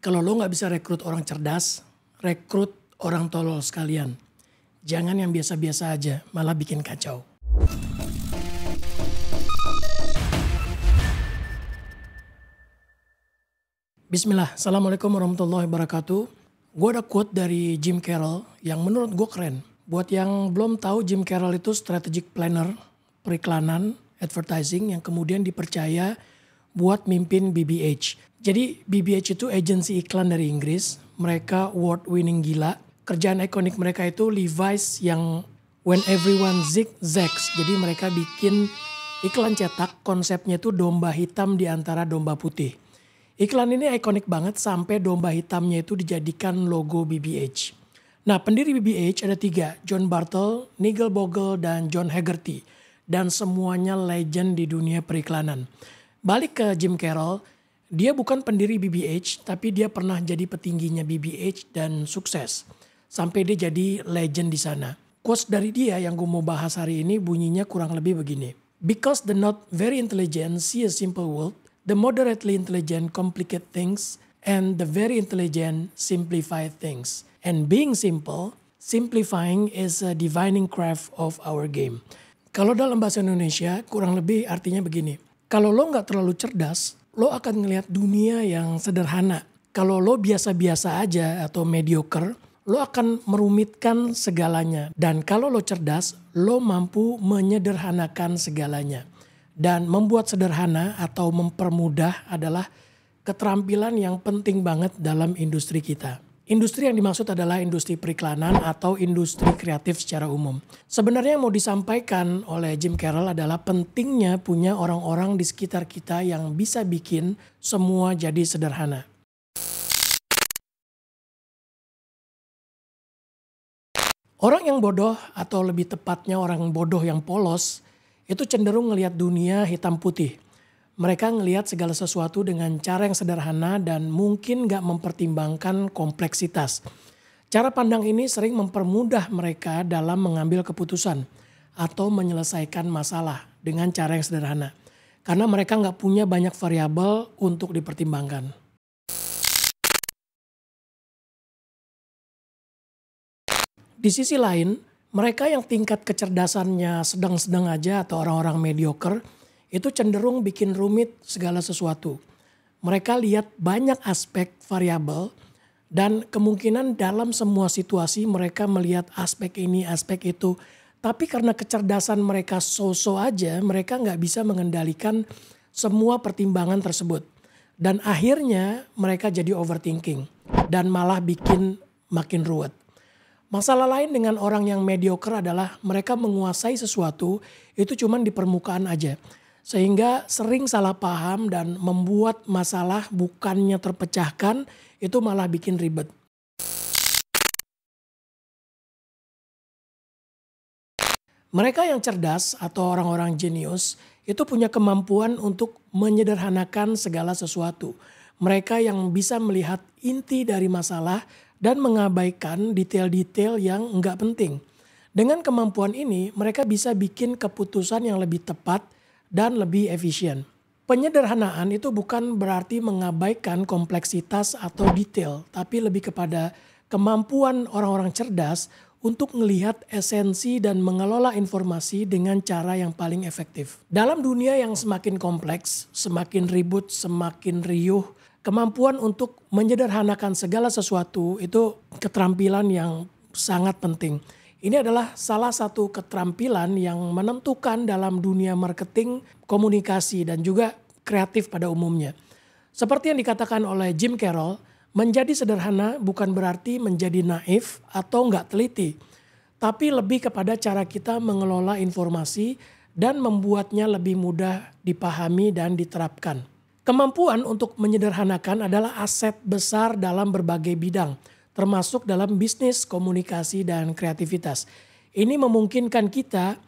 Kalau lo nggak bisa rekrut orang cerdas, rekrut orang tolol sekalian. Jangan yang biasa-biasa aja, malah bikin kacau. Bismillah, Assalamualaikum warahmatullahi wabarakatuh. Gue ada quote dari Jim Carroll yang menurut gue keren. Buat yang belum tahu, Jim Carroll itu strategic planner periklanan, advertising yang kemudian dipercaya buat mimpin BBH. Jadi BBH itu agensi iklan dari Inggris. Mereka award winning gila. Kerjaan ikonik mereka itu Levi's yang when everyone zigzags. Jadi mereka bikin iklan cetak, konsepnya itu domba hitam di antara domba putih. Iklan ini ikonik banget sampai domba hitamnya itu dijadikan logo BBH. Nah, pendiri BBH ada 3, John Bartle, Nigel Bogle, dan John Hegarty. Dan semuanya legend di dunia periklanan. Balik ke Jim Carroll, dia bukan pendiri BBH, tapi dia pernah jadi petingginya BBH dan sukses. Sampai dia jadi legend di sana. Quotes dari dia yang gue mau bahas hari ini bunyinya kurang lebih begini. Because the not very intelligent see a simple world, the moderately intelligent complicate things, and the very intelligent simplify things. And being simple, simplifying is a divining craft of our game. Kalau dalam bahasa Indonesia kurang lebih artinya begini. Kalau lo nggak terlalu cerdas, lo akan ngelihat dunia yang sederhana. Kalau lo biasa-biasa aja atau mediocre, lo akan merumitkan segalanya. Dan kalau lo cerdas, lo mampu menyederhanakan segalanya. Dan membuat sederhana atau mempermudah adalah keterampilan yang penting banget dalam industri kita. Industri yang dimaksud adalah industri periklanan atau industri kreatif secara umum. Sebenarnya yang mau disampaikan oleh Jim Carroll adalah pentingnya punya orang-orang di sekitar kita yang bisa bikin semua jadi sederhana. Orang yang bodoh atau lebih tepatnya orang bodoh yang polos itu cenderung ngelihat dunia hitam putih. Mereka ngelihat segala sesuatu dengan cara yang sederhana dan mungkin gak mempertimbangkan kompleksitas. Cara pandang ini sering mempermudah mereka dalam mengambil keputusan atau menyelesaikan masalah dengan cara yang sederhana. Karena mereka gak punya banyak variabel untuk dipertimbangkan. Di sisi lain, mereka yang tingkat kecerdasannya sedang-sedang aja atau orang-orang mediocre itu cenderung bikin rumit segala sesuatu. Mereka lihat banyak aspek variabel dan kemungkinan dalam semua situasi mereka melihat aspek ini, aspek itu. Tapi karena kecerdasan mereka so-so aja, mereka nggak bisa mengendalikan semua pertimbangan tersebut. Dan akhirnya mereka jadi overthinking dan malah bikin makin ruwet. Masalah lain dengan orang yang mediocre adalah mereka menguasai sesuatu itu cuman di permukaan aja. Sehingga sering salah paham dan membuat masalah bukannya terpecahkan itu malah bikin ribet. Mereka yang cerdas atau orang-orang jenius itu punya kemampuan untuk menyederhanakan segala sesuatu. Mereka yang bisa melihat inti dari masalah dan mengabaikan detail-detail yang enggak penting. Dengan kemampuan ini mereka bisa bikin keputusan yang lebih tepat dan lebih efisien. Penyederhanaan itu bukan berarti mengabaikan kompleksitas atau detail, tapi lebih kepada kemampuan orang-orang cerdas untuk melihat esensi dan mengelola informasi dengan cara yang paling efektif. Dalam dunia yang semakin kompleks, semakin ribut, semakin riuh, kemampuan untuk menyederhanakan segala sesuatu itu keterampilan yang sangat penting. Ini adalah salah satu keterampilan yang menentukan dalam dunia marketing, komunikasi, dan juga kreatif pada umumnya. Seperti yang dikatakan oleh Jim Carroll, menjadi sederhana bukan berarti menjadi naif atau nggak teliti. Tapi lebih kepada cara kita mengelola informasi dan membuatnya lebih mudah dipahami dan diterapkan. Kemampuan untuk menyederhanakan adalah aset besar dalam berbagai bidang, termasuk dalam bisnis, komunikasi, dan kreativitas. Ini memungkinkan kita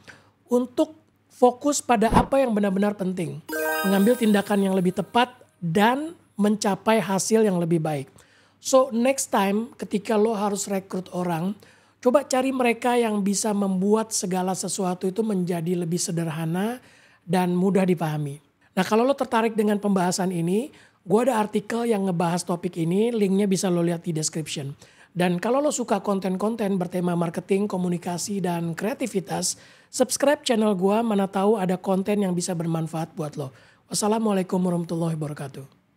untuk fokus pada apa yang benar-benar penting. Mengambil tindakan yang lebih tepat dan mencapai hasil yang lebih baik. So next time ketika lo harus rekrut orang, coba cari mereka yang bisa membuat segala sesuatu itu menjadi lebih sederhana dan mudah dipahami. Nah, kalau lo tertarik dengan pembahasan ini, Gue ada artikel yang ngebahas topik ini, linknya bisa lo lihat di description. Dan kalau lo suka konten-konten bertema marketing, komunikasi, dan kreativitas, subscribe channel gue, mana tahu ada konten yang bisa bermanfaat buat lo. Wassalamualaikum warahmatullahi wabarakatuh.